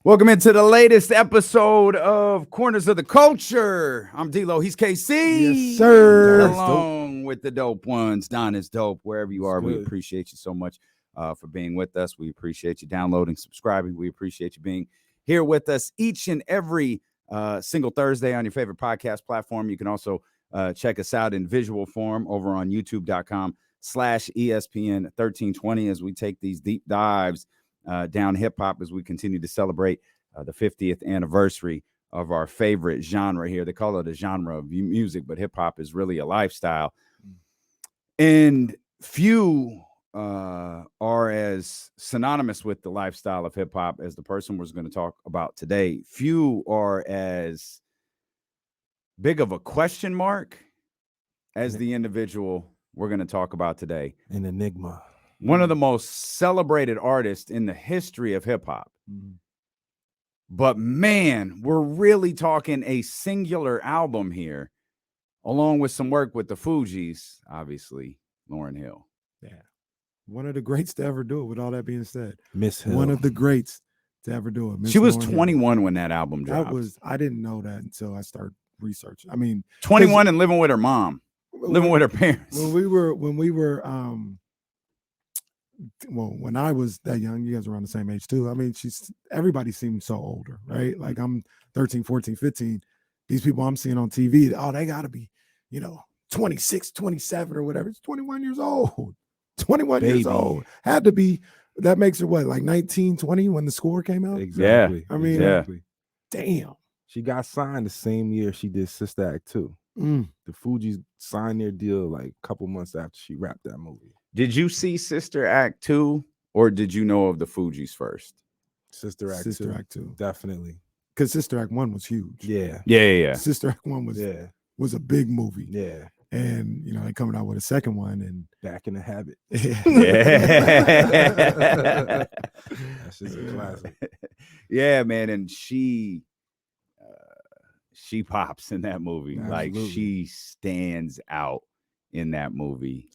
Welcome into the latest episode of Corners of the Culture. I'm D-Lo, he's KC. Yes, sir. Along with the dope ones. Don is dope. Wherever you are, we appreciate you so much for being with us. We appreciate you downloading, subscribing. We appreciate you being here with us each and every single Thursday on your favorite podcast platform. You can also check us out in visual form over on youtube.com/ESPN 1320 as we take these deep dives down hip-hop as we continue to celebrate the 50th anniversary of our favorite genre here. They call it a genre of music, but hip-hop is really a lifestyle. And few are as synonymous with the lifestyle of hip-hop as the person we're going to talk about today. Few are as big of a question mark as the individual we're going to talk about today. An enigma. One of the most celebrated artists in the history of hip-hop. But man, we're really talking a singular album here, along with some work with the Fugees, obviously, Lauryn Hill. Yeah. One of the greats to ever do it, with all that being said. Miss Hill. One of the greats to ever do it. She was 21 when that album dropped. I didn't know that until I started researching. I mean, 21 and living with her mom, living with her parents. When we were when I was that young, you guys were around the same age too. I mean, everybody seemed so older, right? Like I'm 13, 14, 15. These people I'm seeing on TV, they gotta be, 26, 27 or whatever. It's 21 years old. 21 years old. Had to be. That makes her what, like 19, 20 when the score came out? Exactly. Yeah. I mean, exactly. Damn. She got signed the same year she did Sister Act 2. The Fugees signed their deal like a couple months after she wrapped that movie. Did you see Sister Act 2 or did you know of the Fugees first? Sister Act 2. Definitely. Because Sister Act 1 was huge. Yeah. Sister Act 1 was a big movie. Yeah. And, they coming out with a second one and Back in the Habit. That's just a classic. Yeah, man. And she pops in that movie. Absolutely. Like she stands out in that movie,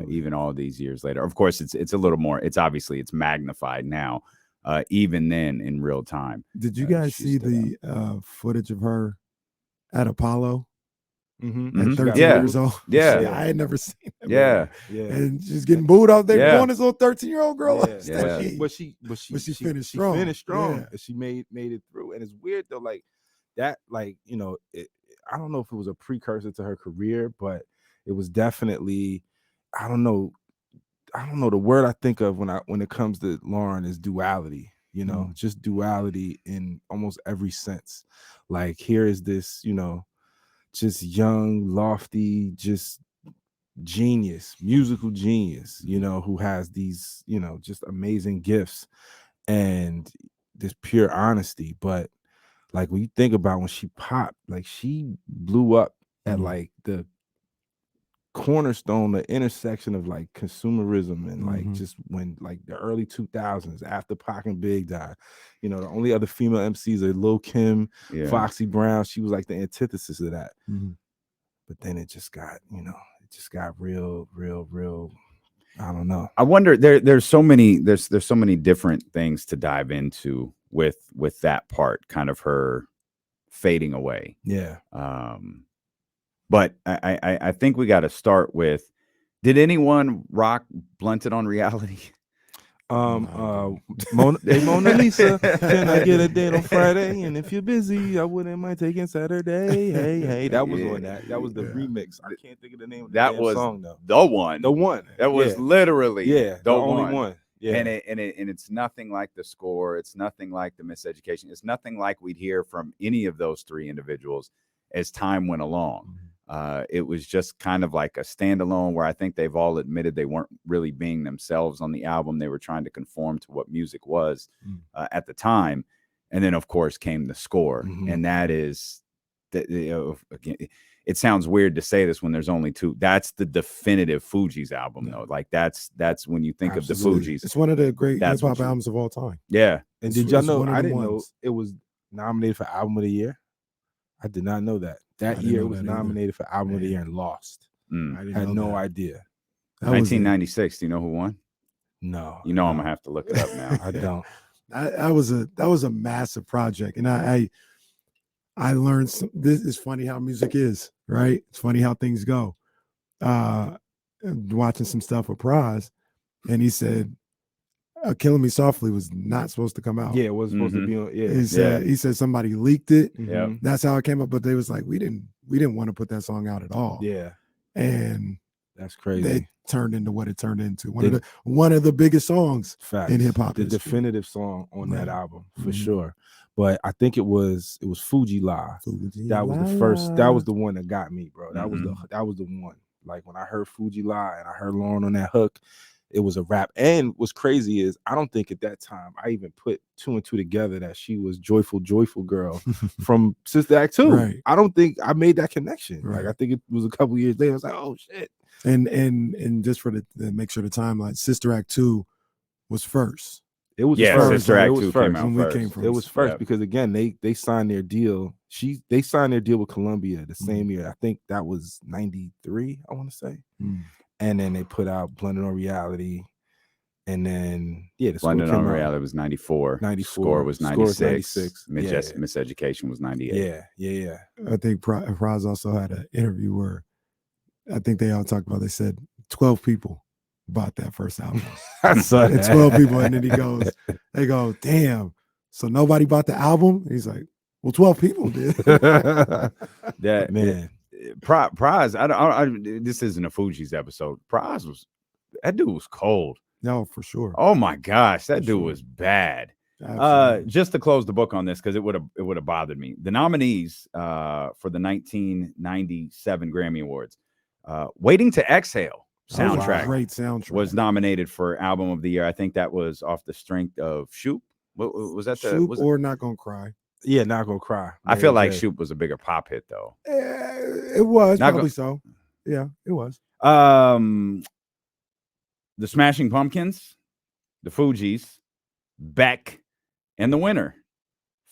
even all these years later. Of course, it's a little more. It's obviously it's magnified now. Even then, in real time. Did you guys see the footage of her at Apollo? At 13 years old. Yeah, I had never seen it. Yeah. And she's getting booed out there. Going this little 13-year-old girl. But she finished strong. She finished strong. And she made it through. And it's weird though, like that, like I don't know if it was a precursor to her career, but it was definitely, I don't know the word I think of when it comes to Lauryn is duality, just duality in almost every sense. Like here is this, just young, lofty, just genius, musical genius, who has these, just amazing gifts and this pure honesty. But like when you think about when she popped, like she blew up at like the cornerstone, the intersection of like consumerism and like just when like the early 2000s after Pac and Big died, the only other female MCs are Lil' Kim, Foxy Brown. She was like the antithesis of that. But then it just got, real. I don't know. I wonder there's so many different things to dive into with that part, kind of her fading away. Yeah. But I think we got to start with, did anyone rock Blunted on Reality? Mona Lisa, can I get a date on Friday? And if you're busy, I wouldn't mind taking Saturday. Hey, that was on that. That was the remix. I can't think of the name of that song though. The one. That was literally the only one. Yeah. And it's nothing like the score. It's nothing like the Miseducation. It's nothing like we'd hear from any of those three individuals as time went along. It was just kind of like a standalone where I think they've all admitted they weren't really being themselves on the album. They were trying to conform to what music was at the time. And then, of course, came the score. And that is, again, it sounds weird to say this when there's only two. That's the definitive Fugees album, though. Like that's when you think of the Fugees. It's one of the great hip hop albums of all time. Yeah. And did y'all know? I didn't know it was nominated for Album of the Year. I did not know that. That year it was nominated for Album of the Year and lost. I had no idea. 1996. Do you know who won? No. I'm gonna have to look it up now. I don't. that was a massive project, and I learned this is funny how music is, right? It's funny how things go. Watching some stuff with Praz, and he said Killing Me Softly was not supposed to come out. Yeah, it was supposed to be on. Yeah, he said somebody leaked it. Yeah, that's how it came up. But they was like, we didn't want to put that song out at all. Yeah, and that's crazy. It turned into what it turned into. One of the biggest songs in hip hop. The definitive song on that album for sure. But I think it was Fuji La. That was the first. That was the one that got me, bro. That was the one. Like when I heard Fuji La and I heard Lauryn on that hook, it was a rap. And what's crazy is I don't think at that time I even put 2 and 2 together that she was Joyful Girl from Sister Act 2. Right. I don't think I made that connection. Right. Like I think it was a couple years later. I was like, oh shit. And just for the make sure the timeline, Sister Act 2 was first. It was first. Sister Act 2 came out first. first. It was first because again they signed their deal. They signed their deal with Columbia the same year. I think that was 93, I want to say. And then they put out Blended on Reality. And then the Blended on Reality was 94. 94. Score was 96. 96. Miseducation was 98. Yeah. I think Praz also had an interview where I think they all talked about, they said 12 people bought that first album. I saw that. 12 people. And then they go, damn. So nobody bought the album? And he's like, well, 12 people did. That man. Praz, this isn't a Fugees episode. That dude was cold. No, for sure. Oh my gosh, that dude was bad. Just to close the book on this, because it would have bothered me. The nominees for the 1997 Grammy Awards, Waiting to Exhale soundtrack, great soundtrack, was nominated for Album of the Year. I think that was off the strength of Shoop. What was that? Or Not Gonna Cry? Yeah, Not Gonna Cry. I feel like Shoop was a bigger pop hit though. It was probably so. Yeah, it was. The Smashing Pumpkins, the Fugees, Beck, and the winner,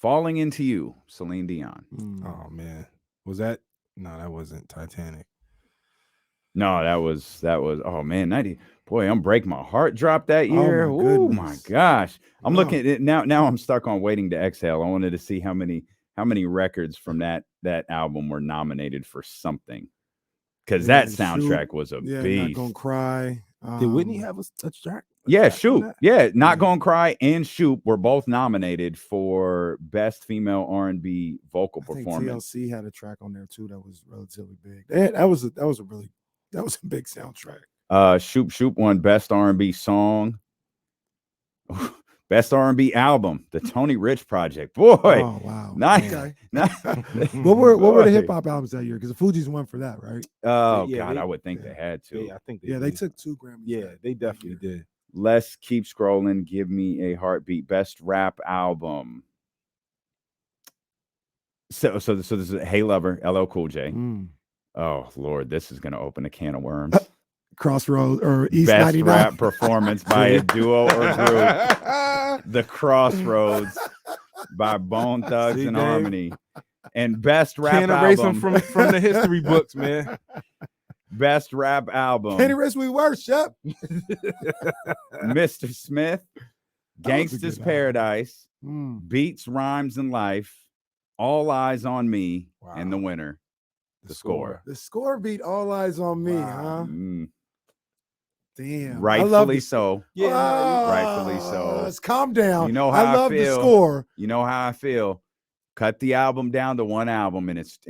Falling Into You, Celine Dion. Oh man, was that? No, that wasn't Titanic. No, that was. Oh man, 90. Boy, I'm breaking my heart. Dropped that year. Oh my gosh, I'm looking at it now. Now I'm stuck on Waiting to Exhale. I wanted to see how many records from that album were nominated for something, because that soundtrack was a beast. Not Gonna Cry. Did Whitney have a track? Yeah, Shoop. Yeah, Not Gonna Cry and Shoop were both nominated for Best Female R&B Vocal Performance. TLC had a track on there too that was relatively big. That was a big soundtrack. Shoop won Best R&B Song, Best R&B Album, the Tony Rich Project. Boy, oh wow, nice. Okay. What were the hip hop albums that year? Because the Fugees won for that, right? Oh God, I would think they had to. Yeah, I think they took 2 Grammys. Yeah, they definitely did. Let's keep scrolling. Give Me a Heartbeat. Best Rap Album. So this is Hey Lover, LL Cool J. Oh Lord, this is gonna open a can of worms. Crossroads or East Best 99. Rap Performance by a duo or group. The Crossroads by Bone Thugs and Harmony. And Best Rap Can't erase Album them from the history books, man. Best Rap Album. Can't erase we were, Shep. Mr. Smith, Gangsta's Paradise, Mm. Beats, Rhymes, and Life, All Eyes on Me, Wow. and the winner, the score. The score beat All Eyes on Me, Wow. huh? Damn. Rightfully so. Yeah, rightfully so. Let's calm down. You know how I love feel. the score. You know how I feel. Cut the album down to one album, and it's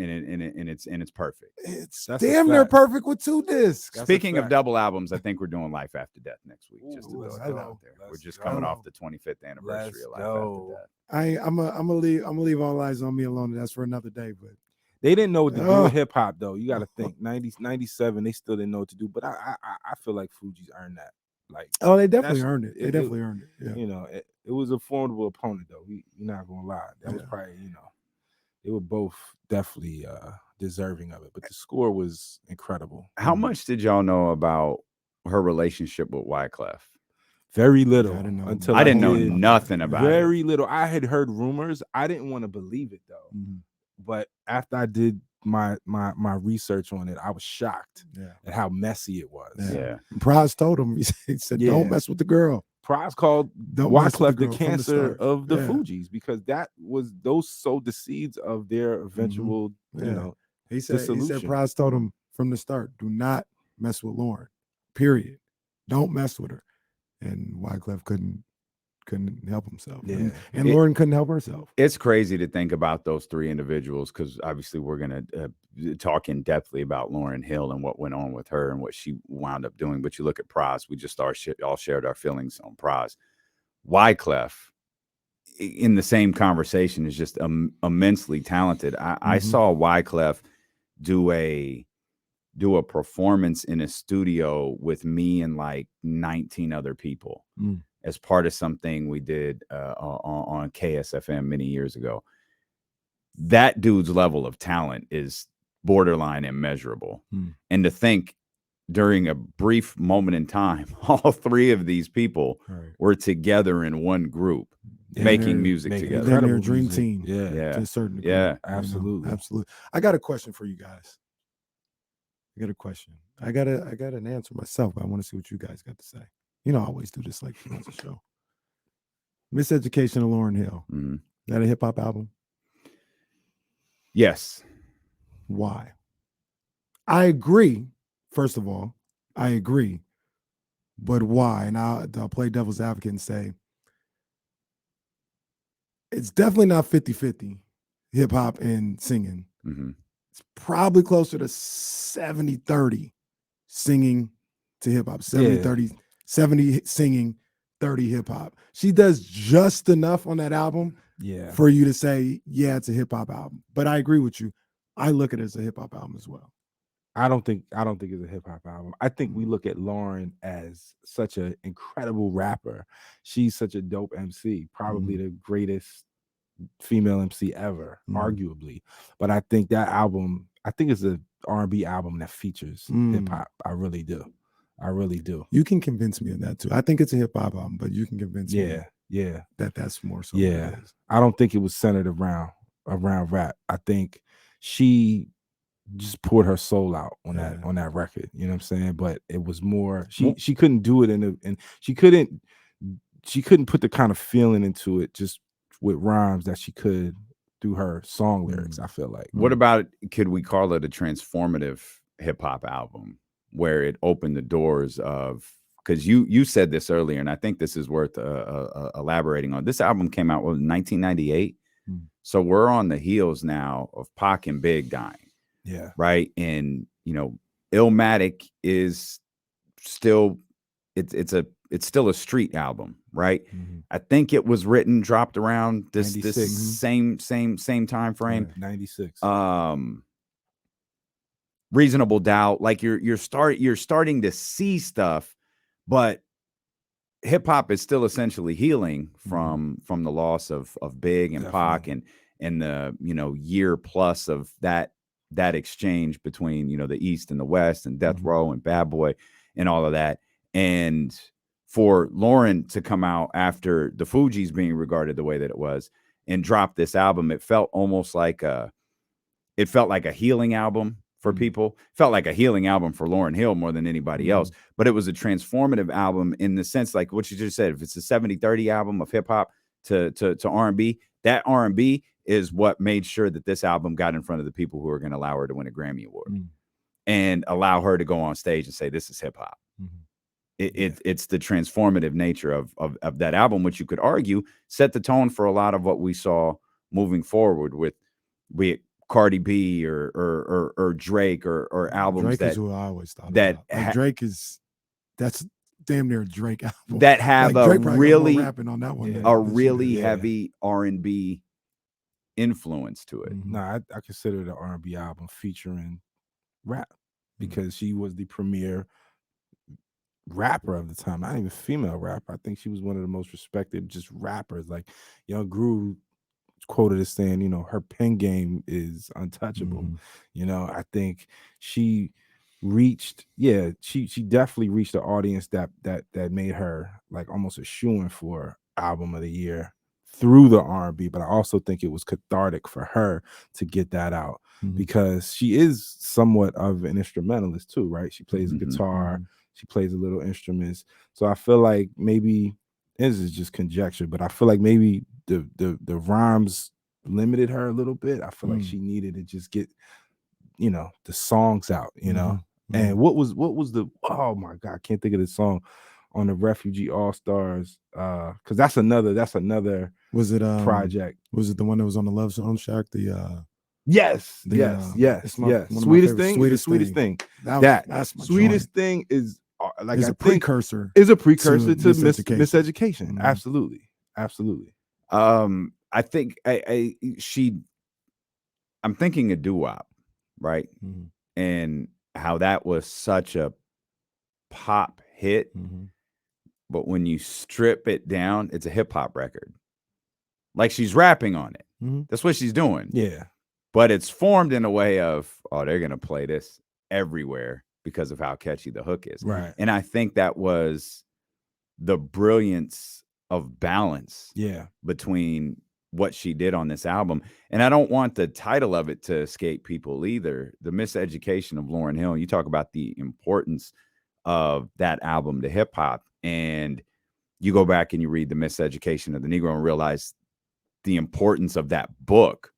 perfect. It's That's a damn near fact. perfect with 2 discs. That's a Speaking of fact. double albums, I think we're doing Life After Death next week. Just to Ooh, throw let's that go. out there. We're Let's just go. coming off the 25th anniversary of Life go. After Death. I'm gonna leave All Eyes on Me alone. That's for another day. But They didn't know what to do with hip hop though. You got to think 90s, 97. They still didn't know what to do. But I feel like Fugees earned that. Like, they definitely That's- earned it. They it- definitely earned it. Yeah. you know, it was a formidable opponent though. You're not gonna lie. That was Yeah. probably, they were both definitely deserving of it. But the score was incredible. How much did y'all know about her relationship with Wyclef? Very little. I didn't know. Until I didn't know did. nothing about it. Very little. I had heard rumors. I didn't want to believe it though. Mhm. But after I did my research on it, I was shocked Yeah. at how messy it was. Yeah. Yeah. Praz told him. He said, Yeah. "Don't mess with the girl." Pras called Wyclef the cancer of the Fugees, because those sowed the seeds of their eventual, he said dissolution. Pras told him from the start, do not mess with Lauryn, period. Don't mess with her. And Wyclef couldn't help himself. Yeah. And Lauryn couldn't help herself. It's crazy to think about those three individuals, because obviously we're going to talk in depthly about Lauryn Hill and what went on with her and what she wound up doing. But you look at Pras, we just all shared our feelings on Pras. Wyclef, in the same conversation, is just immensely talented. I saw Wyclef do a performance in a studio with me and like 19 other people as part of something we did on KSFM many years ago. That dude's level of talent is borderline immeasurable. And to think during a brief moment in time, all three of these people were together in one group, making music together. They're their dream team. Yeah. To a certain degree. Yeah, absolutely. Absolutely. I got a question for you guys. I got a question. I got an answer myself, but I want to see what you guys got to say. I always do this like on the show. Miseducation of Lauryn Hill. Is that a hip hop album? Yes. Why? I agree. First of all, I agree. But why? And I'll play devil's advocate and say it's definitely not 50-50 hip hop and singing. It's probably closer to 70-30 singing to hip hop. 70-30, 70 singing, 30 hip hop. She does just enough on that album for you to say, yeah, it's a hip hop album. But I agree with you. I look at it as a hip hop album as well. I don't think it's a hip hop album. I think we look at Lauryn as such an incredible rapper. She's such a dope MC, probably the greatest female MC ever, arguably. But I think that album, it's an R&B album that features hip hop. I really do. You can convince me of that too. I think it's a hip hop album, but you can convince me that's more so. Yeah. I don't think it was centered around rap. I think she just poured her soul out on that record. You know what I'm saying? But it was more, she couldn't do it and she couldn't put the kind of feeling into it just with rhymes that she could through her song lyrics, I feel like. What about, could we call it a transformative hip hop album where it opened the doors of, because you said this earlier, and I think this is worth elaborating on. This album came out in 1998. So we're on the heels now of Pac and Big dying. Yeah. Right. And, Illmatic is still, it's still a street album. Right. I think it was dropped around this same time frame. 96. Reasonable Doubt. Like you're starting to see stuff, but hip hop is still essentially healing from the loss of Big and Pac and the year plus of that exchange between the East and the West and Death Row and Bad Boy and all of that. And for Lauryn to come out after the Fugees being regarded the way that it was and drop this album, it felt almost like a healing album for people. Felt like a healing album for Lauryn Hill more than anybody else, but it was a transformative album in the sense, like what you just said, if it's a 70-30 album of hip hop to R&B, that R&B is what made sure that this album got in front of the people who are going to allow her to win a Grammy Award and allow her to go on stage and say, this is hip hop. It's the transformative nature of that album, which you could argue set the tone for a lot of what we saw moving forward with Cardi B or Drake or albums Drake is who I always thought that Drake is, that's damn near a Drake album that have like a really rapping on that one, heavy R&B influence to it. No, I consider the R&B album featuring rap because she was the premier rapper of the time. Not even female rapper. I think she was one of the most respected just rappers. Like Young Gru quoted as saying, her pen game is untouchable. I think she reached, she definitely reached the audience that made her like almost a shoo-in for album of the year through the R&B. But I also think it was cathartic for her to get that out because she is somewhat of an instrumentalist too, right? She plays guitar, she plays a little instruments. So I feel like maybe this is just conjecture, but I feel like maybe the rhymes limited her a little bit. I feel like she needed to just get, the songs out, And what was the, oh my God, I can't think of the song on the Refugee All Stars, because that's another was it project. Was it the one that was on the Love Soundtrack? Yes. Sweetest thing. That's my Sweetest joint. Thing is like a precursor. Is a precursor to Miseducation. Absolutely. I think I'm thinking a doo-wop, right? And how that was such a pop hit, but when you strip it down, it's a hip hop record. Like she's rapping on it. That's what she's doing. Yeah. But it's formed in a way of, they're going to play this everywhere because of how catchy the hook is. Right. And I think that was the brilliance of balance between what she did on this album. And I don't want the title of it to escape people either. The Miseducation of Lauryn Hill. You talk about the importance of that album to hip hop, and you go back and you read The Miseducation of the Negro and realize the importance of that book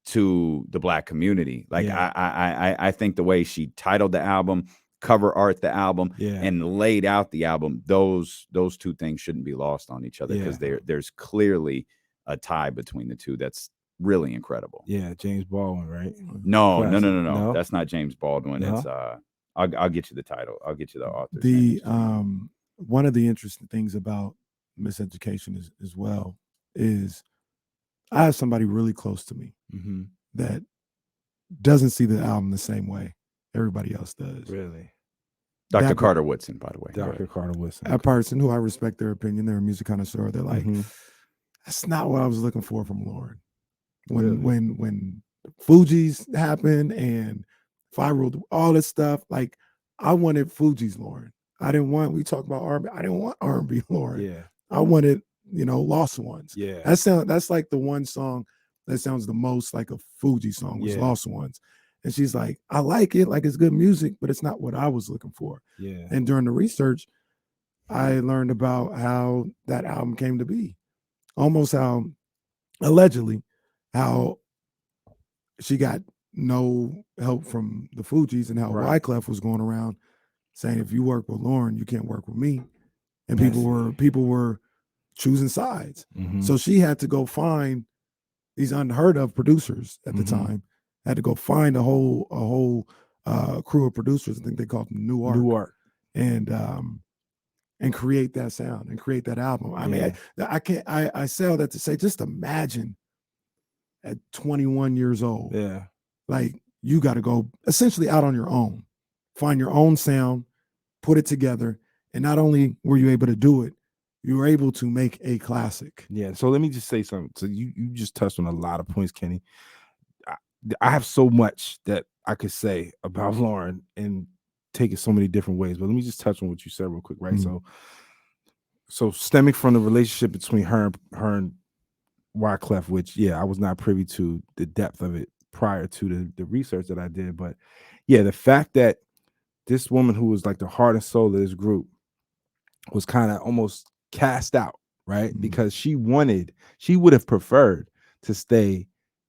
to the Black community. Like I think the way she titled the album, cover art the album, and laid out the album, those two things shouldn't be lost on each other, because there's clearly a tie between the two that's really incredible. Yeah, James Baldwin, right? No. That's not James Baldwin. No? It's I'll get you the title. I'll get you the author. One of the interesting things about Miseducation as well is I have somebody really close to me that doesn't see the album the same way everybody else does. Really? Dr. Carter Woodson, by the way. Dr. Carter Woodson. A person who I respect their opinion, they're a music connoisseur. They're like, that's not what I was looking for from Lauryn. When Fugees happened and Fire Ruled, all this stuff, like I wanted Fugees Lauryn. We talked about R&B. I didn't want R&B Lauryn. Yeah. I wanted, Lost Ones. Yeah. That's like the one song that sounds the most like a Fugees song was Lost Ones. And she's like, I like it, like it's good music, but it's not what I was looking for. Yeah. And during the research, I learned about how that album came to be. Almost how, allegedly, how she got no help from the Fugees, and how Wyclef was going around saying, if you work with Lauryn, you can't work with me. And people were choosing sides. So she had to go find these unheard of producers at the time. Had to go find a whole crew of producers. I think they called them New Ark. And create that sound and create that album. I mean, I say all that to say, just imagine at 21 years old, like you got to go essentially out on your own, find your own sound, put it together. And not only were you able to do it, you were able to make a classic. Yeah. So let me just say something. So you just touched on a lot of points, Kenny. I have so much that I could say about Lauryn and take it so many different ways, but let me just touch on what you said real quick, right? So stemming from the relationship between her and Wyclef, which I was not privy to the depth of it prior to the research that I did, but the fact that this woman who was like the heart and soul of this group was kind of almost cast out, right? Because she would have preferred to stay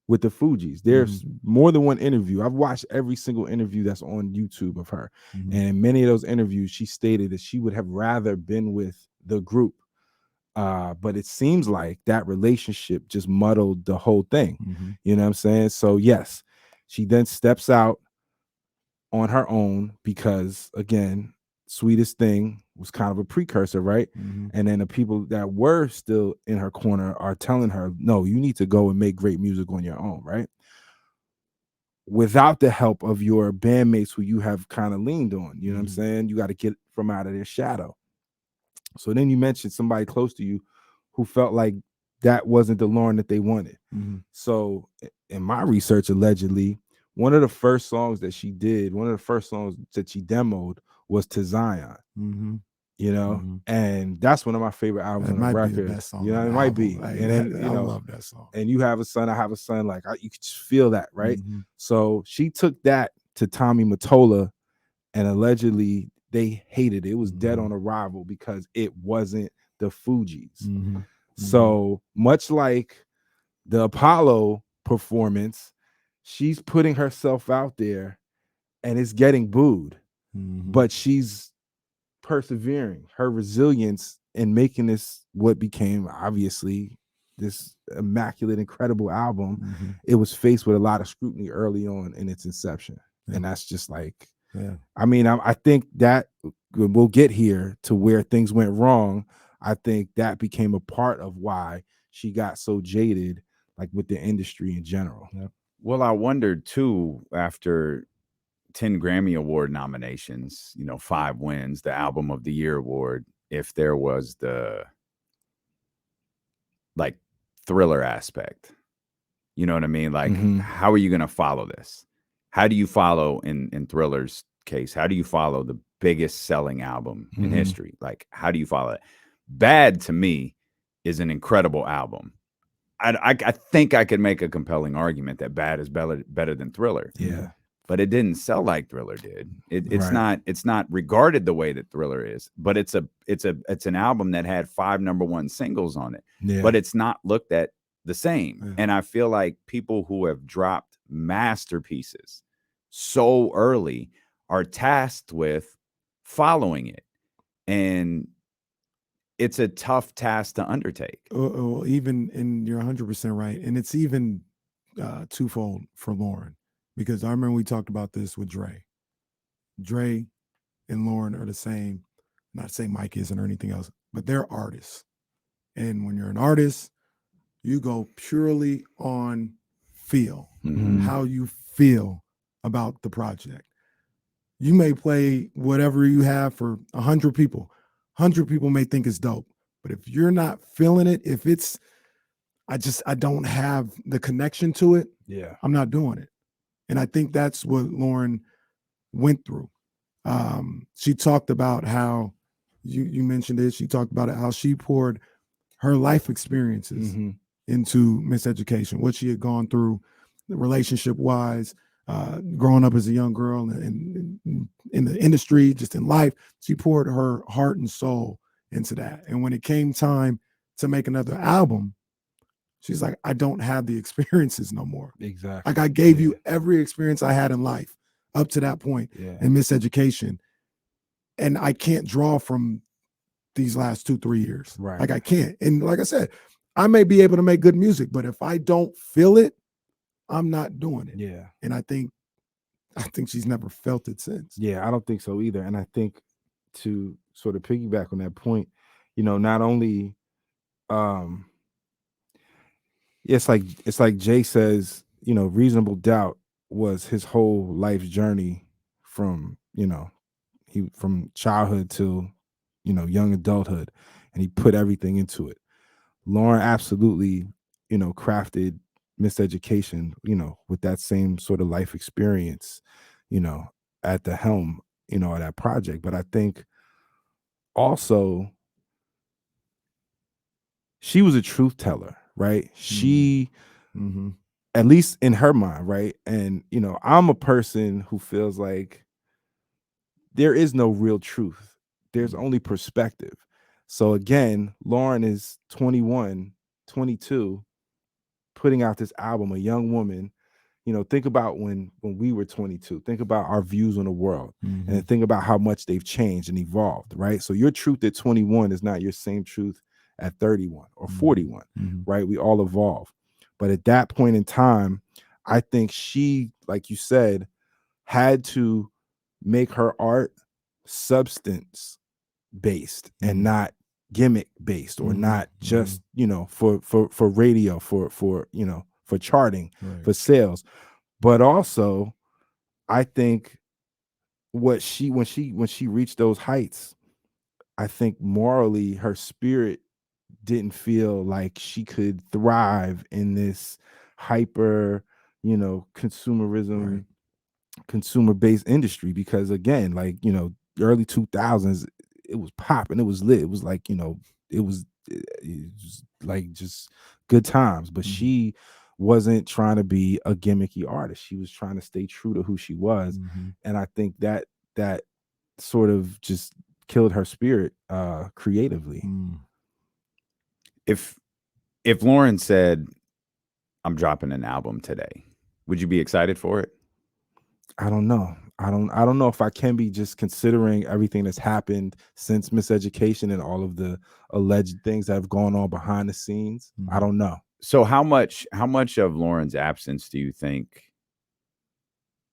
with the Fugees. There's more than one interview. I've watched every single interview that's on YouTube of her. And in many of those interviews, she stated that she would have rather been with the group. But it seems like that relationship just muddled the whole thing. You know what I'm saying? So yes, she then steps out on her own because, again, Sweetest Thing was kind of a precursor, right? And then the people that were still in her corner are telling her, no, you need to go and make great music on your own, right? Without the help of your bandmates who you have kind of leaned on, you know what I'm saying? You got to get from out of their shadow. So then you mentioned somebody close to you who felt like that wasn't the Lauryn that they wanted. So in my research, allegedly, one of the first songs that she did, one of the first songs that she demoed was To Zion, you know, and that's one of my favorite albums on the record. You know, it might be. Like, and then, I love that song. And you have a son, I have a son. Like you could just feel that, right? So she took that to Tommy Mottola, and allegedly they hated it. It was dead on arrival because it wasn't the Fugees. Mm-hmm. So much like the Apollo performance, she's putting herself out there and it's getting booed, but she's persevering. Her resilience in making this what became obviously this immaculate, incredible album, it was faced with a lot of scrutiny early on in its inception. And that's just like, I mean, I think that we'll get here to where things went wrong. I think that became a part of why she got so jaded, like with the industry in general. Well, I wondered too, after 10 Grammy Award nominations, 5 wins, the Album of the Year award, if there was the like Thriller aspect. You know what I mean? Like, how are you going to follow this? How do you follow in Thriller's case? How do you follow the biggest selling album in history? Like, how do you follow it? Bad, to me, is an incredible album. I think I could make a compelling argument that Bad is better than Thriller. Yeah. But it didn't sell like Thriller did. It's not regarded the way that Thriller is, but it's an album that had 5 #1 singles on it. Yeah. But it's not looked at the same. And I feel like people who have dropped masterpieces so early are tasked with following it. And it's a tough task to undertake. Even, and you're 100% right. And it's even twofold for Lauryn, because I remember we talked about this with Dre. Dre and Lauryn are the same. Not saying Mike isn't or anything else, but they're artists. And when you're an artist, you go purely on feel, how you feel about the project. You may play whatever you have for 100 people. 100 people may think it's dope, but if you're not feeling it, if it's, I don't have the connection to it, I'm not doing it. And I think that's what Lauryn went through. She talked about how, you mentioned it, she talked about it, how she poured her life experiences into Miseducation, what she had gone through relationship-wise, growing up as a young girl and in the industry, just in life. She poured her heart and soul into that. And when it came time to make another album, she's like, I don't have the experiences no more. Exactly. Like, I gave you every experience I had in life up to that point in Miseducation. And I can't draw from these last 2-3 years. Right. Like, I can't. And like I said, I may be able to make good music, but if I don't feel it, I'm not doing it. Yeah. And I think she's never felt it since. Yeah, I don't think so either. And I think, to sort of piggyback on that point, not only it's like Jay says, Reasonable Doubt was his whole life's journey from, from childhood to, young adulthood, and he put everything into it. Lauryn absolutely, crafted Miseducation, with that same sort of life experience, at the helm, of that project. But I think also she was a truth teller, right? She, at least in her mind, right? And, I'm a person who feels like there is no real truth. There's only perspective. So again, Lauryn is 21, 22, putting out this album, a young woman. Think about when we were 22. Think about our views on the world, and think about how much they've changed and evolved, right? So your truth at 21 is not your same truth at 31 or 41, right? We all evolve. But at that point in time, I think she, like you said, had to make her art substance based and not gimmick based, or not just for radio, for charting, for sales. But also, I think when she reached those heights, I think morally her spirit didn't feel like she could thrive in this hyper, consumerism, consumer-based industry, because again, like, early 2000s, it was popping, it was lit, it was like, it was like just good times. But she wasn't trying to be a gimmicky artist. She was trying to stay true to who she was. And I think that sort of just killed her spirit creatively. If Lauryn said, "I'm dropping an album today," would you be excited for it? I don't know. I don't know if I can be, just considering everything that's happened since Miseducation and all of the alleged things that have gone on behind the scenes. I don't know. So how much of Lauryn's absence do you think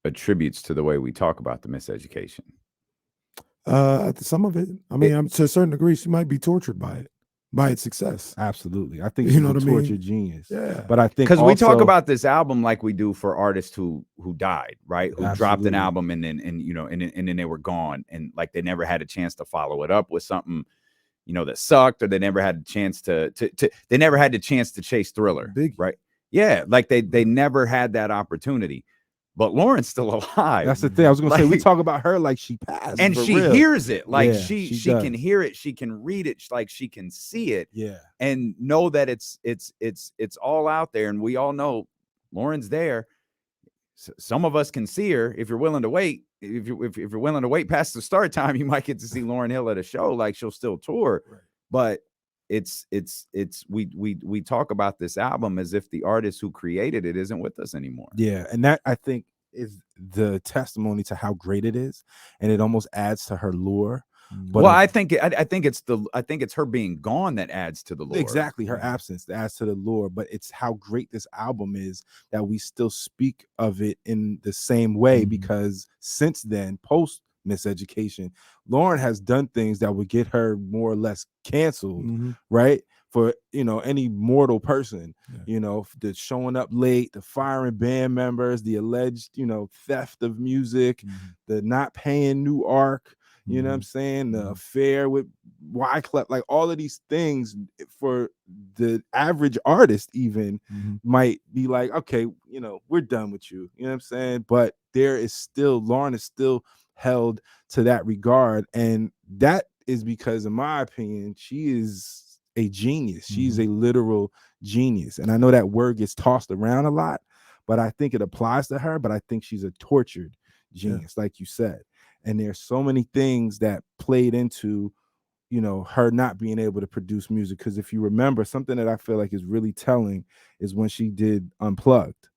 attributes to the way we talk about the Miseducation? Some of it. I mean, to a certain degree, she might be tortured by it, by its success. Absolutely. I think she's a tortured genius. Yeah. But I think because we talk about this album like we do for artists who died, right? Who dropped an album and then they were gone, and like they never had a chance to follow it up with something, that sucked, or they never had a chance to they never had the chance to chase Thriller, right? Yeah, like they never had that opportunity. But Lauryn's still alive. That's the thing. I was gonna say, we talk about her like she passed, and she hears it, like she can hear it, she can read it, like she can see it, and know that it's all out there, and we all know Lauryn's there. Some of us can see her. If you're willing to wait, if you're willing to wait past the start time, you might get to see Lauryn Hill at a show. Like, she'll still tour, but we talk about this album as if the artist who created it isn't with us anymore. Yeah, and that, I think, is the testimony to how great it is, and it almost adds to her lore. But well, I think it's her being gone that adds to the lore. Exactly, her absence adds to the lore. But it's how great this album is that we still speak of it in the same way, because since then, post Miseducation, Lauryn has done things that would get her more or less canceled, right? For any mortal person, the showing up late, the firing band members, the alleged theft of music, the not paying New Arc, you know what I'm saying, the affair with Wyclef, like all of these things for the average artist even might be like, okay, we're done with you, you know what I'm saying? But Lauryn is still held to that regard, and that is because, in my opinion, she is a genius. She's a literal genius, and I know that word gets tossed around a lot, but I think it applies to her. But I think she's a tortured genius, like you said, and there's so many things that played into her not being able to produce music. Because if you remember, something that I feel like is really telling is when she did Unplugged.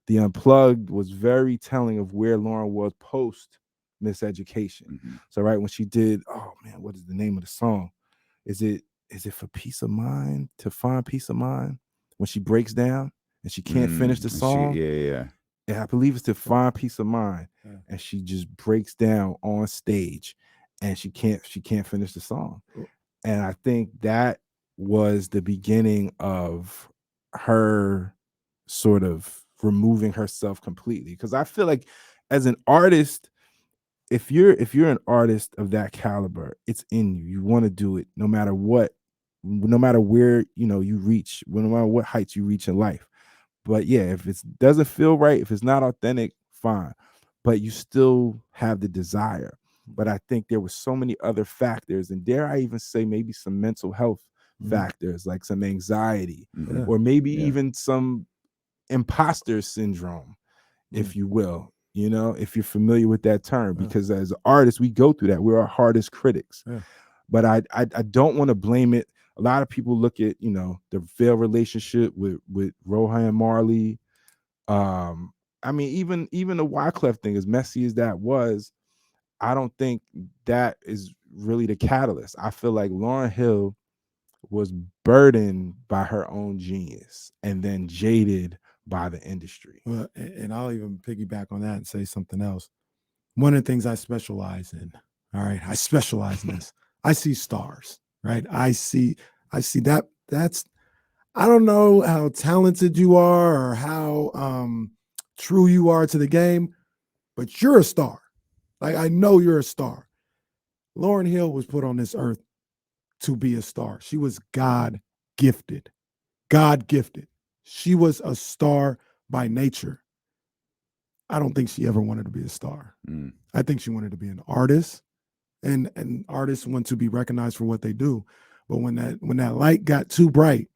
The Unplugged was very telling of where Lauryn was post Miseducation. So right when she did, oh man, what is the name of the song? Is it For Peace of Mind, To Find Peace of Mind? When she breaks down and she can't finish the song. Yeah, I believe it's To Find Peace of Mind. And she just breaks down on stage, and she can't finish the song. And I think that was the beginning of her sort of removing herself completely. Because I feel like, as an artist, if you're an artist of that caliber, it's in you. You want to do it no matter what, no matter where you reach, no matter what heights you reach in life. But yeah, if it doesn't feel right, if it's not authentic, fine. But you still have the desire. But I think there were so many other factors, and dare I even say maybe some mental health factors, like some anxiety, or maybe even some imposter syndrome, if you will. If you're familiar with that term, because as artists, we go through that. We're our hardest critics. But I don't want to blame it. A lot of people look at, the failed relationship with Rohan Marley. I mean, even the Wyclef thing, as messy as that was, I don't think that is really the catalyst. I feel like Lauryn Hill was burdened by her own genius and then jaded by the industry. Well, and I'll even piggyback on that and say something else. One of the things I specialize in, all right, I specialize in this. I see stars, right? I see that's, I don't know how talented you are or how true you are to the game, but you're a star. Like, I know you're a star. Lauryn Hill was put on this earth to be a star. She was God gifted. She was a star by nature. I don't think she ever wanted to be a star. I think she wanted to be an artist, and artists want to be recognized for what they do. But when that light got too bright,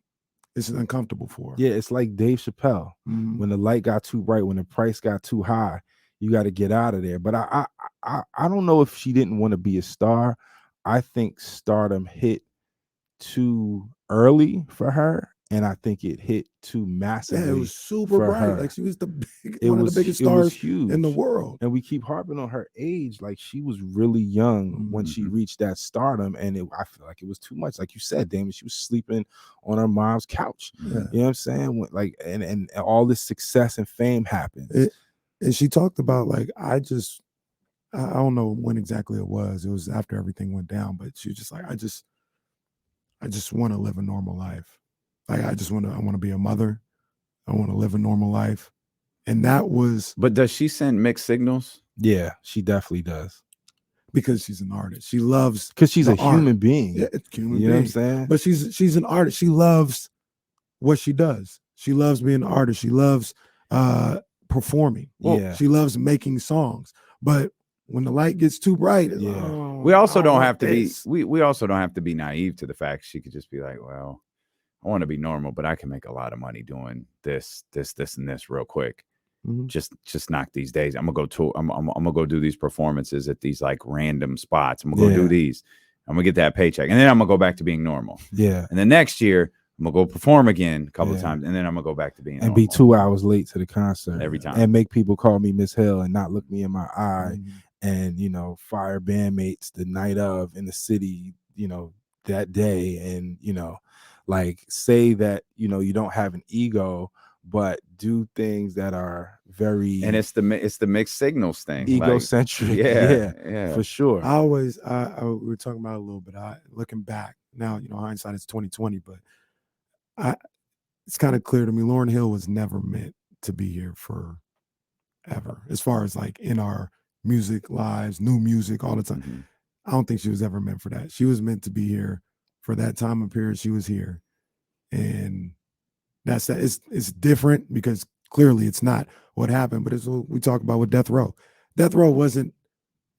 it's uncomfortable for her. Yeah, it's like Dave Chappelle. When the light got too bright, when the price got too high, you got to get out of there. But I don't know if she didn't want to be a star. I think stardom hit too early for her, and I think it hit too massively. Yeah, it was super bright. Her. Like she was one of the biggest stars huge in the world. And we keep harping on her age. Like she was really young when she reached that stardom, and I feel like it was too much. Like you said, Damon, she was sleeping on her mom's couch. Yeah. You know what I'm saying? Like, and all this success and fame happened. And she talked about like, I don't know when exactly it was. It was after everything went down, but she was just like, I just want to live a normal life. Like I want to be a mother. I want to live a normal life. And that was. But does she send mixed signals? Yeah, she definitely does. Because she's an artist. She loves. Because she's a human being. Yeah, it's human being. You know what I'm saying? But she's an artist. She loves what she does. She loves being an artist. She loves performing. Well, she loves making songs. But when the light gets too bright, we also don't have to be. We also don't have to be naive to the fact she could just be like, well, I want to be normal, but I can make a lot of money doing this, and this real quick. Mm-hmm. Just knock these days. I'm gonna go to. I'm gonna go do these performances at these like random spots. I'm gonna go do these. I'm gonna get that paycheck, and then I'm gonna go back to being normal. Yeah. And then next year I'm gonna go perform again a couple of times, and then I'm gonna go back to being normal. Be 2 hours late to the concert every time, and make people call me Miss Hill and not look me in my eye. Mm-hmm. And, fire bandmates the night of in the city, that day. And, like say that, you don't have an ego, but do things that are very. And it's the mixed signals thing. Egocentric. Like, yeah, for sure. I always, we were talking about it a little bit. Looking back now, hindsight is 2020, but it's kind of clear to me, Lauryn Hill was never meant to be here forever. As far as like in our music lives, new music all the time. Mm-hmm. I don't think she was ever meant for that. She was meant to be here for that time and period she was here. And that's that. It's different because clearly it's not what happened, but it's what we talk about with Death Row. Death Row wasn't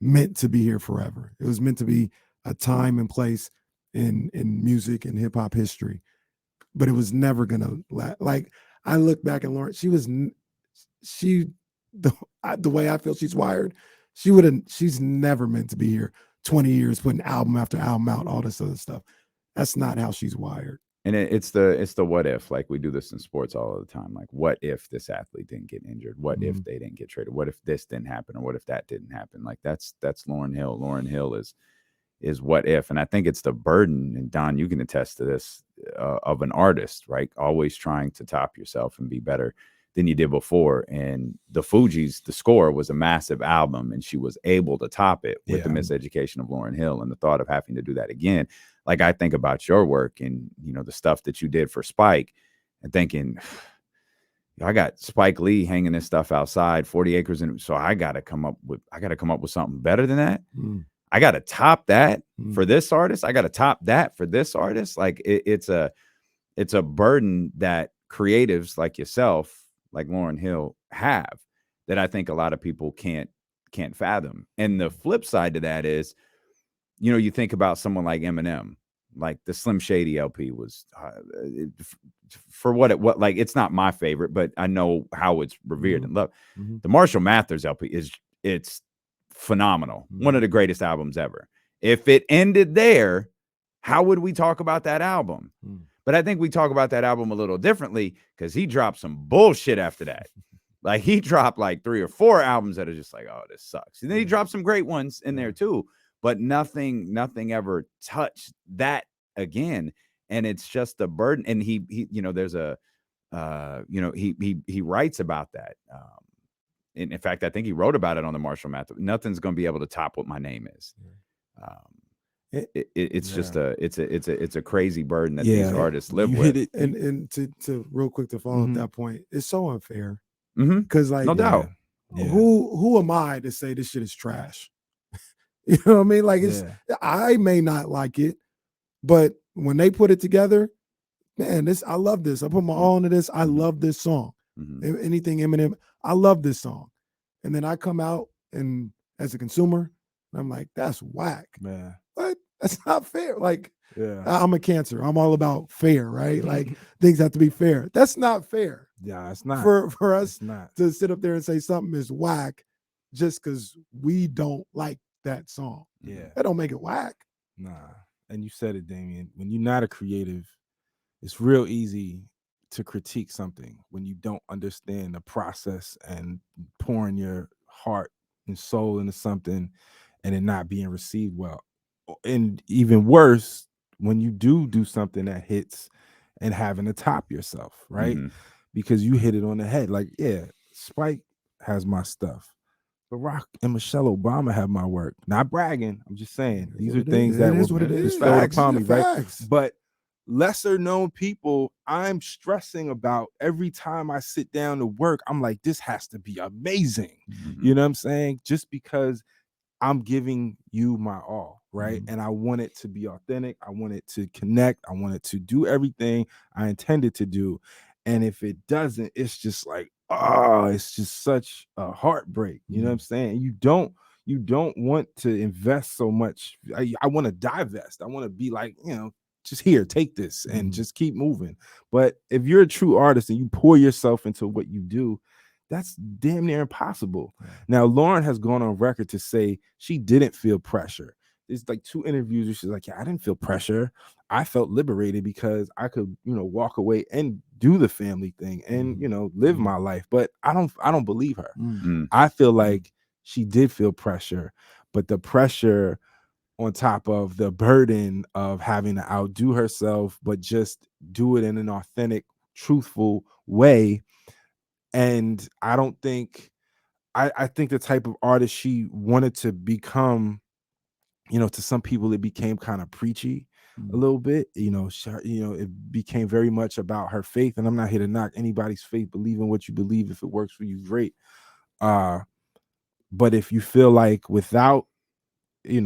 meant to be here forever. It was meant to be a time and place in music and hip hop history, but it was never gonna like. I look back at Lauryn. The way I feel she's wired, she's never meant to be here 20 years putting album after album out, all this other stuff. That's not how she's wired. And it's the what if, like we do this in sports all the time. Like, what if this athlete didn't get injured? What if they didn't get traded? What if this didn't happen? Or what if that didn't happen? Like that's Lauryn Hill. Lauryn Hill is what if. And I think it's the burden, and Don, you can attest to this, of an artist, right? Always trying to top yourself and be better than you did before. And the Fugees, The Score, was a massive album, and she was able to top it with the Miseducation of Lauryn Hill. And the thought of having to do that again, like I think about your work and the stuff that you did for Spike, and thinking, I got Spike Lee hanging this stuff outside 40 acres, and so I got to come up with something better than that. I got to top that for this artist. I got to top that for this artist. Like it's a burden that creatives like yourself, like Lauryn Hill, have, that I think a lot of people can't fathom. And the flip side to that is, you think about someone like Eminem, like the Slim Shady LP was for what like, it's not my favorite, but I know how it's revered and loved. The Marshall Mathers LP it's phenomenal. One of the greatest albums ever. If it ended there, how would we talk about that album? But I think we talk about that album a little differently because he dropped some bullshit after that. Like he dropped like 3 or 4 albums that are just like, oh, this sucks. And then he dropped some great ones in there too, but nothing ever touched that again. And it's just a burden. And he there's a, he writes about that. In fact, I think he wrote about it on the Marshall Mathers. Nothing's going to be able to top what my name is. It's just a crazy burden that these artists live with. And to real quick to follow up that point, it's so unfair. Because like, no doubt, who am I to say this shit is trash? You know what I mean? Like I may not like it, but when they put it together, man, I love this. I put my all into this. I love this song. Anything Eminem, I love this song. And then I come out and as a consumer, I'm like, that's whack. Man. What? That's not fair. Like, I'm a Cancer. I'm all about fair, right? Like things have to be fair. That's not fair. Yeah, it's not. For us to sit up there and say something is whack just because we don't like that song. Yeah. That don't make it whack. Nah. and you said it, Damien, when you're not a creative, it's real easy to critique something when you don't understand the process and pouring your heart and soul into something and it not being received well. And even worse, when you do something that hits and having to top yourself, right? Mm-hmm. Because you hit it on the head. Like, yeah, Spike has my stuff. Barack and Michelle Obama have my work. Not bragging. I'm just saying these are things that were bestowed upon me, right? But lesser known people, I'm stressing about every time I sit down to work. I'm like, this has to be amazing. Mm-hmm. You know what I'm saying? Just because I'm giving you my all, right? And I want it to be authentic. I want it to connect. I want it to do everything I intended to do. And if it doesn't, it's just like, oh, it's just such a heartbreak. You know what I'm saying? You don't want to invest so much. I want to divest. I want to be like, just here, take this and just keep moving. But if you're a true artist and you pour yourself into what you do, that's damn near impossible. Now, Lauryn has gone on record to say she didn't feel pressure. There's like 2 interviews where she's like, yeah, I didn't feel pressure. I felt liberated because I could, walk away and do the family thing and, live my life. But I don't believe her. I feel like she did feel pressure, but the pressure on top of the burden of having to outdo herself, but just do it in an authentic, truthful way. And I don't think, I think the type of artist she wanted to become, to some people, it became kind of preachy a little bit, it became very much about her faith. And I'm not here to knock anybody's faith. Believe in what you believe. If it works for you, great. But if you feel like without,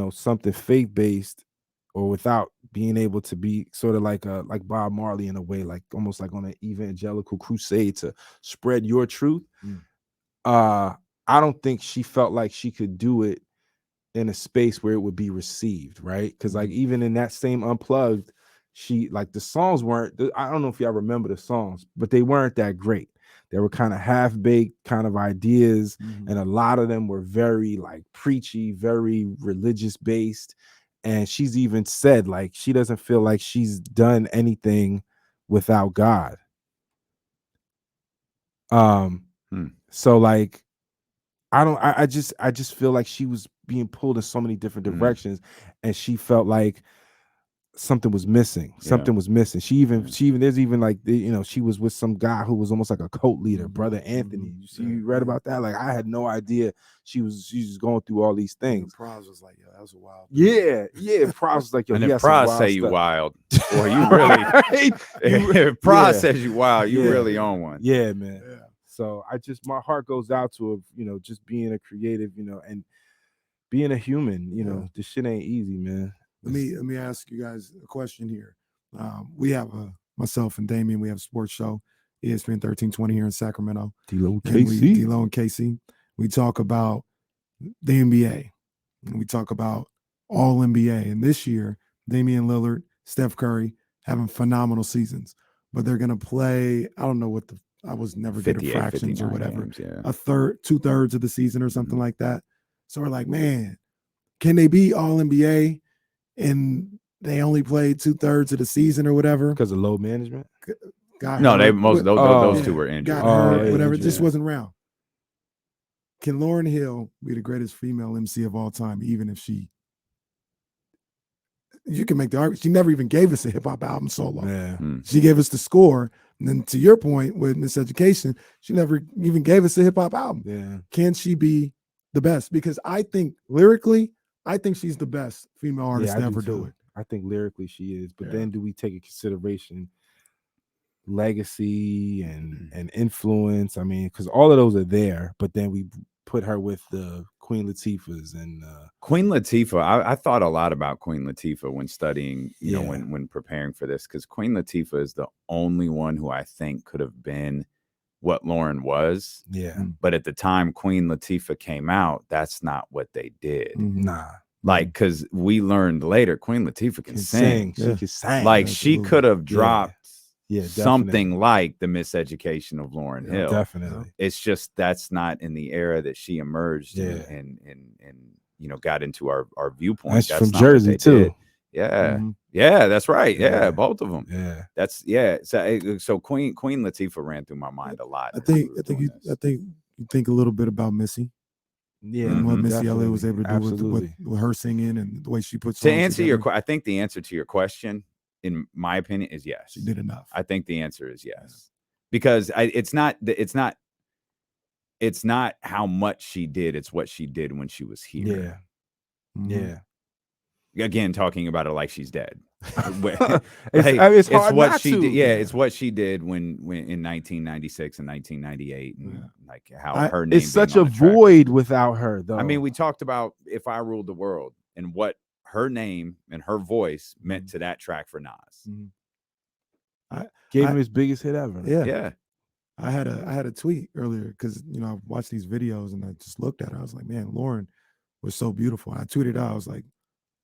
something faith-based or without being able to be sort of like Bob Marley in a way, like almost like on an evangelical crusade to spread your truth, I don't think she felt like she could do it in a space where it would be received, right? Because like even in that same Unplugged, she like the songs weren't, I don't know if y'all remember the songs, but they weren't that great. They were kind of half-baked kind of ideas, and a lot of them were very like preachy, very religious based. And she's even said like she doesn't feel like she's done anything without God. So like I just feel like she was being pulled in so many different directions, and she felt like something was missing. Something was missing. She even there's even like she was with some guy who was almost like a cult leader, Brother Anthony. You read about that? Like I had no idea she was going through all these things. Praz was like, yo, that was a wild. Praz was like, yo, and if Praz say you wild, or you really, if Praz says you wild, you really on one. Yeah, man. Yeah. So my heart goes out to her, just being a creative, and being a human. This shit ain't easy, man. Let me ask you guys a question here. We have myself and Damien. We have a sports show, ESPN 1320 here in Sacramento. D-Lo and Casey. We talk about the NBA, and we talk about all NBA. And this year, Damian Lillard, Steph Curry having phenomenal seasons, but they're gonna play. I don't know what I was never good at fractions or whatever. Games, yeah. 2/3 of the season or something like that. So we're like, man, can they be all NBA? And they only played 2/3 of the season or whatever because of load management. Those two were injured. Got hurt, whatever. It just wasn't around. Can Lauryn Hill be the greatest female MC of all time, even if you can make the argument. She never even gave us a hip hop album solo. Yeah. She gave us the score. And then to your point with Miseducation, she never even gave us a hip hop album. Yeah. Can she be the best? Because I think lyrically, I think she's the best female artist to ever do it. I think lyrically she is. But then do we take into consideration legacy and influence? I mean, because all of those are there, but then we put her with the Queen Latifahs and Queen Latifah. I thought a lot about Queen Latifah when studying, when preparing for this, because Queen Latifah is the only one who I think could have been what Lauryn was. Yeah. But at the time Queen Latifah came out, that's not what they did. Nah. Like, because we learned later, Queen Latifah can sing. She can sing. Like, she could have dropped definitely. something like the Miseducation of Lauryn Hill. Definitely. It's just that's not in the era that she emerged and got into our viewpoint. That's from Jersey too. Yeah. Yeah, that's right. Yeah, both of them. Yeah. That's So Queen Latifah ran through my mind a lot. I think you think a little bit about Missy. Yeah, and what Missy Elliott was able to do absolutely. with her singing and the way she puts to answer together. I think the answer to your question, in my opinion, is yes. She did enough. I think the answer is yes, because it's not how much she did; it's what she did when she was here. Yeah. Again, talking about her like she's dead. It's hard what not she to. did. Yeah, it's what she did when in 1996 and 1998, and like how her name. It's such a void without her, though. I mean, we talked about If I Ruled the World and what her name and her voice meant to that track for Nas. Gave him his biggest hit ever. Yeah. I had a tweet earlier because I watched these videos and I just looked at her. I was like, man, Lauryn was so beautiful. And I tweeted out, I was like,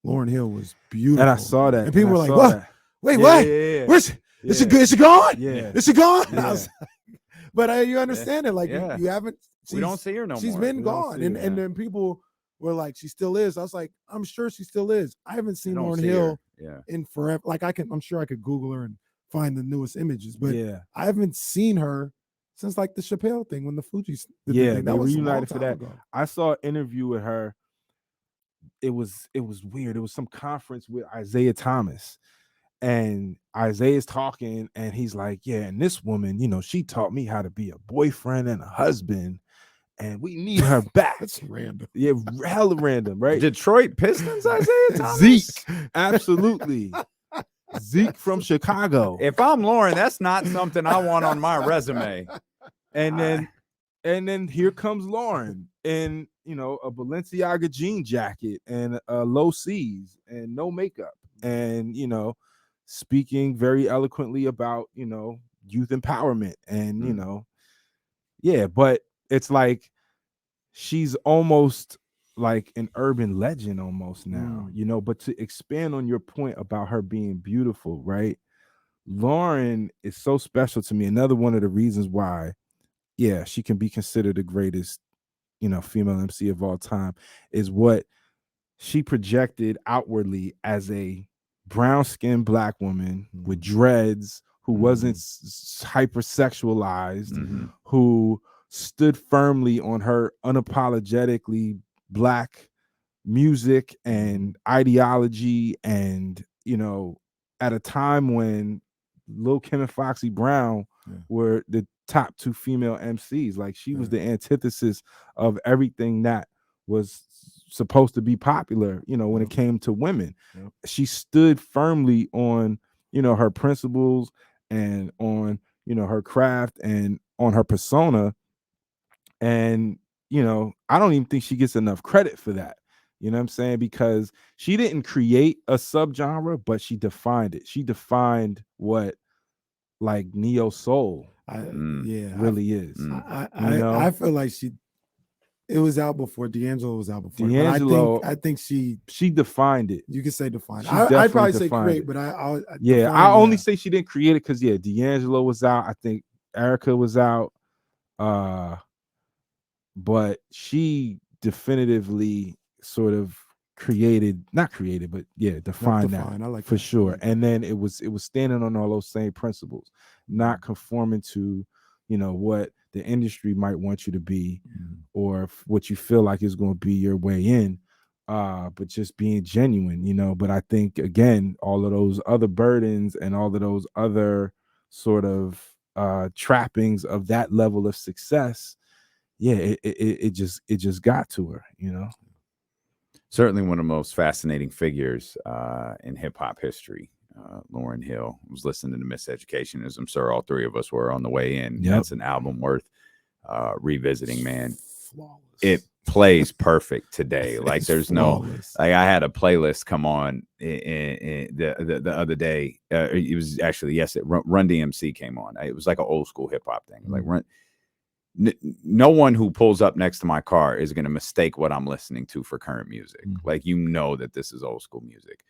Lauryn Hill was beautiful. And I saw that. And people were like, what? Wait, what? Where's she? Is she gone? Yeah. Is she gone? I was like, but you understand it. Like you haven't. We don't see her no more. She's been gone. And then people were like, she still is. I was like, I'm sure she still is. I haven't seen Lauryn Hill in forever. Like I'm sure I could Google her and find the newest images, but I haven't seen her since like the Chappelle thing when the Fugees did the thing. They was reunited for that. Ago. I saw an interview with her. It was weird. It was some conference with Isaiah Thomas, and Isaiah's talking, and he's like, "Yeah, and this woman, she taught me how to be a boyfriend and a husband, and we need her back." That's random. Yeah, hella random, right? Detroit Pistons, Isaiah Thomas. Zeke, absolutely. Zeke from Chicago. If I'm Lauryn, that's not something I want on my resume. And then here comes Lauryn in a Balenciaga jean jacket and low C's and no makeup, and speaking very eloquently about youth empowerment and but it's like she's almost like an urban legend almost now, but to expand on your point about her being beautiful, right? Lauryn is so special to me. Another one of the reasons why, she can be considered the greatest, female MC of all time is what she projected outwardly as a brown-skinned Black woman with dreads who wasn't hypersexualized, who stood firmly on her unapologetically Black music and ideology, and at a time when Lil' Kim and Foxy Brown were the top two female MCs. Like she was the antithesis of everything that was supposed to be popular, when it came to women. She stood firmly on her principles and on her craft and on her persona, and I don't even think she gets enough credit for that. You know what I'm saying? Because she didn't create a subgenre, but she defined it. She defined what like neo soul really is. I feel like it was out before D'Angelo was out before. D'Angelo, I think she defined it. You can say defined. I'd probably say create, but I only say she didn't create it because D'Angelo was out. I think Erica was out. But she definitively sort of defined that. I like for that. sure. And then it was standing on all those same principles, not conforming to what the industry might want you to be or what you feel like is going to be your way in, but just being genuine. But I think again, all of those other burdens and all of those other sort of trappings of that level of success, it just got to her, Certainly one of the most fascinating figures in hip hop history. Lauryn Hill. I was listening to Miseducation, as I'm sure all three of us were on the way in. That's an album worth revisiting, man. Flawless. It plays perfect today. Like there's flawless. I had a playlist come on the other day. It was actually Run DMC came on. It was like an old school hip hop thing. Like no one who pulls up next to my car is going to mistake what I'm listening to for current music. Like, that this is old school music.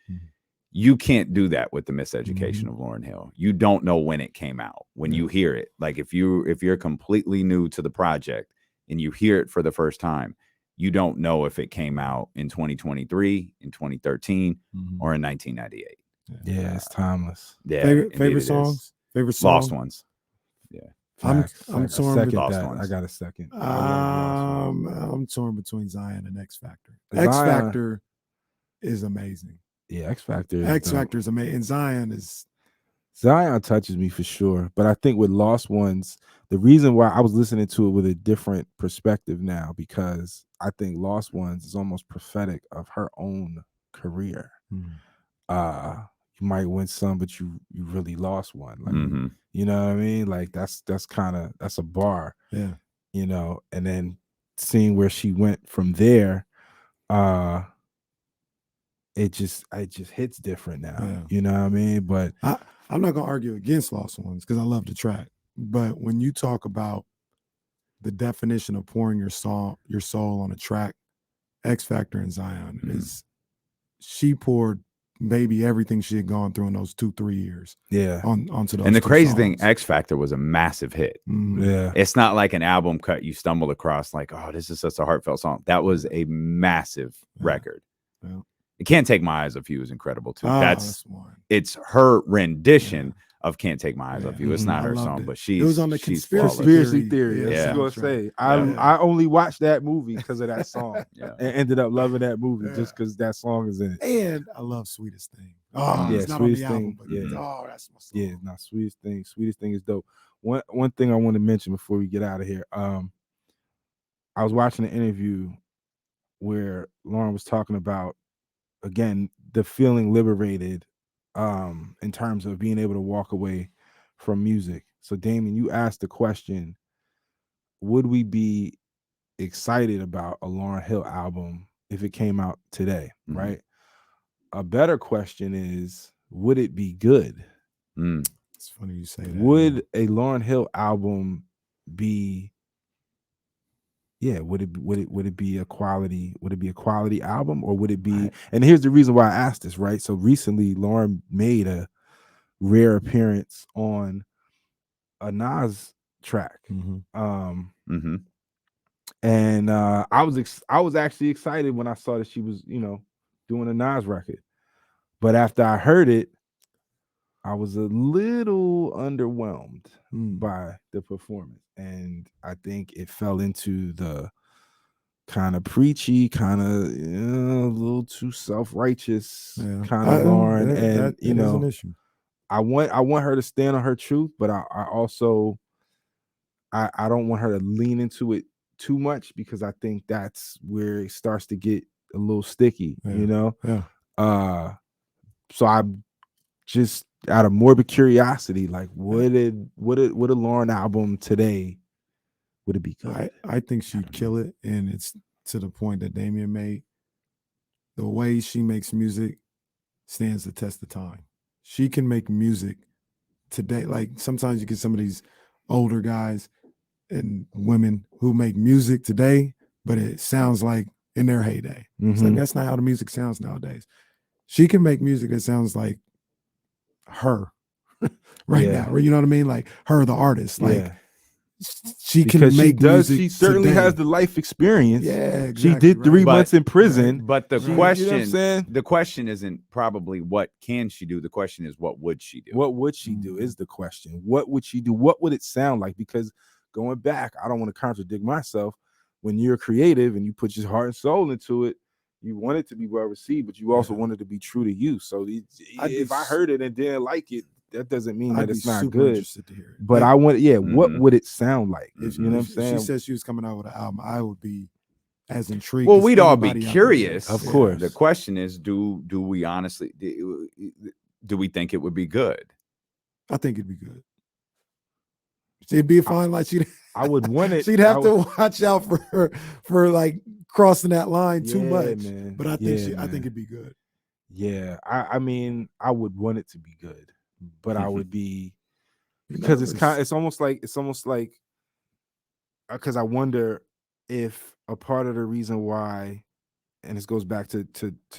You can't do that with the Miseducation of Lauryn Hill. You don't know when it came out. When you hear it, like if you're completely new to the project and you hear it for the first time, you don't know if it came out in 2023, in 2013, or in 1998. Yeah, it's timeless. Yeah, favorite songs, Lost Ones. Yeah, I'm torn. I got a second. I'm torn between Zion and X Factor. Zion, X Factor is amazing. Yeah, X Factor. X Factor is amazing. And Zion touches me for sure, but I think with Lost Ones, the reason why I was listening to it with a different perspective now, because I think Lost Ones is almost prophetic of her own career. You might win some, but you really lost one. Like, you know what I mean? Like that's a bar. Yeah. You know, and then seeing where she went from there, it just hits different now. Yeah. You know what I mean? But I'm not gonna argue against Lost Ones because I love the track. But when you talk about the definition of pouring your soul on a track, X Factor and Zion is, she poured maybe everything she had gone through in those 2-3 years. Yeah. Onto those. And the crazy songs. thing, X Factor was a massive hit. Yeah. It's not like an album cut you stumbled across like, oh, this is such a heartfelt song. That was a massive record. Yeah. It Can't Take My Eyes Off You is incredible too. That's one. It's her rendition of Can't Take My Eyes Off You. It's not her song, but it was on the conspiracy theory. Yeah. I was gonna say. I only watched that movie because of that song. And ended up loving that movie just because that song is in it. And I love Sweetest Thing. Oh, yeah, it's not Sweetest on the Thing. Album, but that's my song. Yeah, not Sweetest Thing. Sweetest Thing is dope. One thing I want to mention before we get out of here. I was watching an interview where Lauryn was talking about, again, the feeling liberated in terms of being able to walk away from music. So Damien, you asked the question, would we be excited about a Lauryn Hill album if it came out today, right? A better question is, would it be good? It's funny you say that. Would a Lauryn Hill album be would it be a quality album, or would it be, and here's the reason why I asked this, right? So recently Lauryn made a rare appearance on a Nas track. And I was actually excited when I saw that she was, doing a Nas record. But after I heard it, I was a little underwhelmed by the performance. And I think it fell into the kind of preachy, kind of a little too self-righteous kind of Lauryn. And you know, an issue. I want her to stand on her truth, but I also I don't want her to lean into it too much, because I think that's where it starts to get a little sticky, you know? Yeah. So I just, out of morbid curiosity, like, would a Lauryn album today, would it be good? I think she'd kill it, and it's to the point that Damien made. The way she makes music stands the test of time. She can make music today. Like, sometimes you get some of these older guys and women who make music today, but it sounds like in their heyday. It's like, that's not how the music sounds nowadays. She can make music that sounds like her now. You know what I mean? Like her, the artist. Like she can make music. She certainly today. has the life experience. Yeah, exactly, she did 3 months in prison. But the question, the question isn't probably what can she do. The question is, what would she do? What would she do is the question. What would she do? What would it sound like? Because going back, I don't want to contradict myself. When you're creative and you put your heart and soul into it, you want it to be well received, but you also want it to be true to you. So if I heard it and didn't like it, that doesn't mean that it's not good. To hear it. But I want, what would it sound like? You know what I'm saying? She said she was coming out with an album, I would be as intrigued. Well, we'd all be curious. Of course. The question is, do we honestly, do we think it would be good? I think it'd be good. It'd be a fine, like I would want it. She'd have to watch out for like crossing that line too much. Man. But I think I think it'd be good. Yeah, I mean, I would want it to be good, but I would be, because it's almost like because I wonder if a part of the reason why, and this goes back to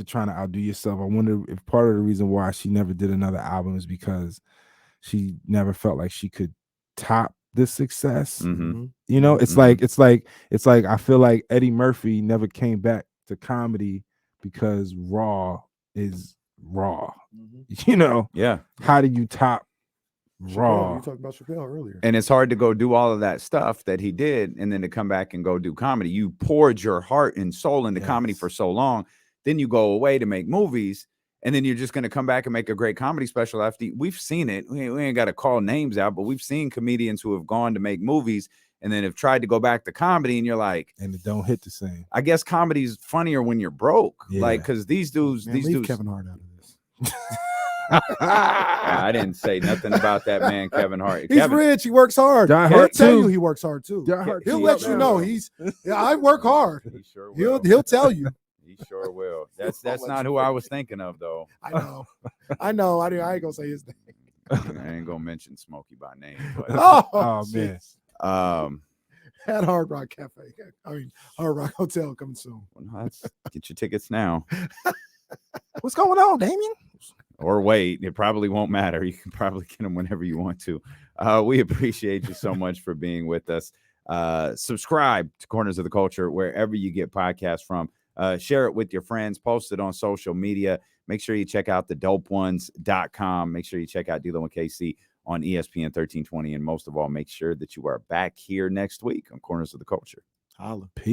trying to outdo yourself. I wonder if part of the reason why she never did another album is because she never felt like she could top the success. Mm-hmm. You know, it's Mm-hmm. like I feel like Eddie Murphy never came back to comedy because Raw is Raw. You know, Yeah. how do you top Raw? You talked about Chappelle earlier. And it's hard to go do all of that stuff that he did and then to come back and go do comedy. You poured your heart and soul into comedy for so long. Then you go away to make movies. And then you're just going to come back and make a great comedy special after we've seen it. We ain't got to call names out, but we've seen comedians who have gone to make movies and then have tried to go back to comedy. And you're like, and it don't hit the same. I guess comedy's funnier when you're broke. Yeah. Like, because these dudes, leave Kevin Hart out of this. I didn't say nothing about that man, Kevin Hart. He's rich. He works hard. He'll tell you he works hard too. He'll let you know I work hard. He sure will. He'll tell you. He sure will. That's not who I was thinking of, though. I know. I ain't gonna say his name. I ain't gonna mention Smokey by name. But, oh man. At Hard Rock Cafe. Hard Rock Hotel coming soon. Well, get your tickets now. What's going on, Damien? Or wait, it probably won't matter. You can probably get them whenever you want to. We appreciate you so much for being with us. Subscribe to Corners of the Culture wherever you get podcasts from. Share it with your friends. Post it on social media. Make sure you check out thedopeones.com. Make sure you check out D'Lo and KC on ESPN 1320. And most of all, make sure that you are back here next week on Corners of the Culture. Holla. Peace.